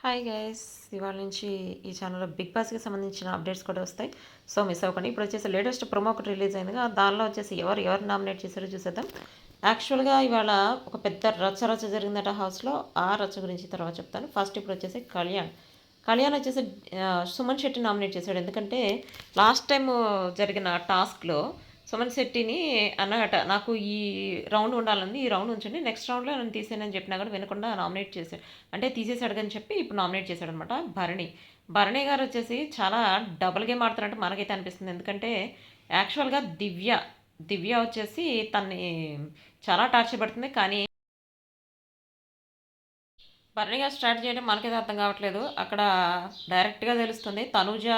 Hi guys, ఇవాళ నుంచి ఈ ఛానల్లో బిగ్ బాస్కి సంబంధించిన అప్డేట్స్ కూడా వస్తాయి. సో మిస్ అవ్వకండి. ఇప్పుడు వచ్చేసి లేటెస్ట్ ప్రొమో ఒకటి రిలీజ్ అయిందిగా, దానిలో వచ్చేసి ఎవరు నామినేట్ చేశారో చూసేద్దాం. యాక్చువల్గా ఇవాళ ఒక పెద్ద రచ్చ జరిగిందట హౌస్లో. ఆ రచ్చ గురించి తర్వాత చెప్తాను. ఫస్ట్ ఇప్పుడు వచ్చేసి కళ్యాణ్ వచ్చేసి సుమన్ శెట్టి నామినేట్ చేశాడు. ఎందుకంటే లాస్ట్ టైం జరిగిన టాస్క్లో సుమన్ శెట్టిని అన్నగట, నాకు ఈ రౌండ్ ఉండాలని, ఈ రౌండ్ ఉంచండి, నెక్స్ట్ రౌండ్లో నన్ను తీసేయనని చెప్పినా కూడా వినకుండా నామినేట్ చేశాడు. అంటే తీసేశాడు అని చెప్పి ఇప్పుడు నామినేట్ చేశాడు అనమాట. భరణి గారు వచ్చేసి చాలా డబుల్ గేమ్ ఆడుతున్నట్టు మనకైతే అనిపిస్తుంది. ఎందుకంటే యాక్చువల్గా దివ్య వచ్చేసి తన్ని చాలా టార్చర్ పెడుతుంది. కానీ భరణి గారు స్టార్ట్ చేయడం మనకైతే అర్థం కావట్లేదు. అక్కడ డైరెక్ట్గా తెలుస్తుంది తనూజ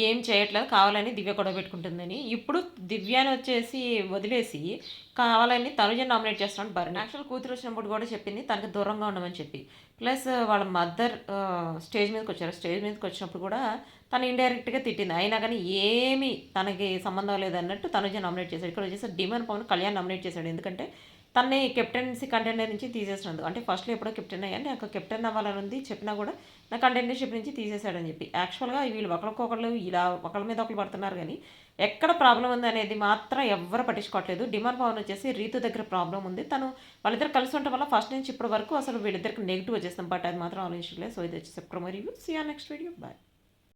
ఏం చేయట్లేదు, కావాలని దివ్య గొడవ పెట్టుకుంటుందని. ఇప్పుడు దివ్యాని వచ్చేసి వదిలేసి కావాలని తనుజ నామినేట్ చేస్తున్నాడు భరణి. యాక్చువల్ కూతురు వచ్చినప్పుడు కూడా చెప్పింది తనకు దూరంగా ఉండమని చెప్పి. ప్లస్ వాళ్ళ మదర్ స్టేజ్ మీదకి వచ్చారు. స్టేజ్ మీదకి వచ్చినప్పుడు కూడా తను ఇండైరెక్ట్గా తిట్టింది. అయినా కానీ ఏమీ తనకి సంబంధం లేదన్నట్టు తనుజ నామినేట్ చేశాడు. ఇక్కడ వచ్చేసి డిమాండ్ పవన్ కళ్యాణ్ నామినేట్ చేశాడు. ఎందుకంటే తన్ని కెప్టెన్సీ కంటెండర్ నుంచి తీసేసినందుకు. అంటే ఫస్ట్లో ఎప్పుడో కెప్టెన్ అయ్యాను, నాకు కెప్టెన్ అవ్వాలని ఉంది, చెప్పినా కూడా నా కంటెండర్షిప్ నుంచి తీసేశాడని చెప్పి. యాక్చువల్గా వీళ్ళు ఒకరికొకళ్ళు ఇలా ఒకళ్ళ మీద ఒకరు పడుతున్నారు, కానీ ఎక్కడ ప్రాబ్లం ఉంది అనేది మాత్రం ఎవ్వరు పట్టించుకోవట్లేదు. డిమాండ్ పవన్ వచ్చేసి రీతు దగ్గర ప్రాబ్లం ఉంది. తను వాళ్ళిద్దరు కలిసి ఉండటం వల్ల ఫస్ట్ నుంచి ఇప్పటి వరకు అసలు వీళ్ళిద్దరికి నెగిటివ్ వచ్చేస్తాం. బట్ అది మాత్రం ఆలోచించలేదు. సో ఇది వచ్చేసి promo review. See our next video. Bye.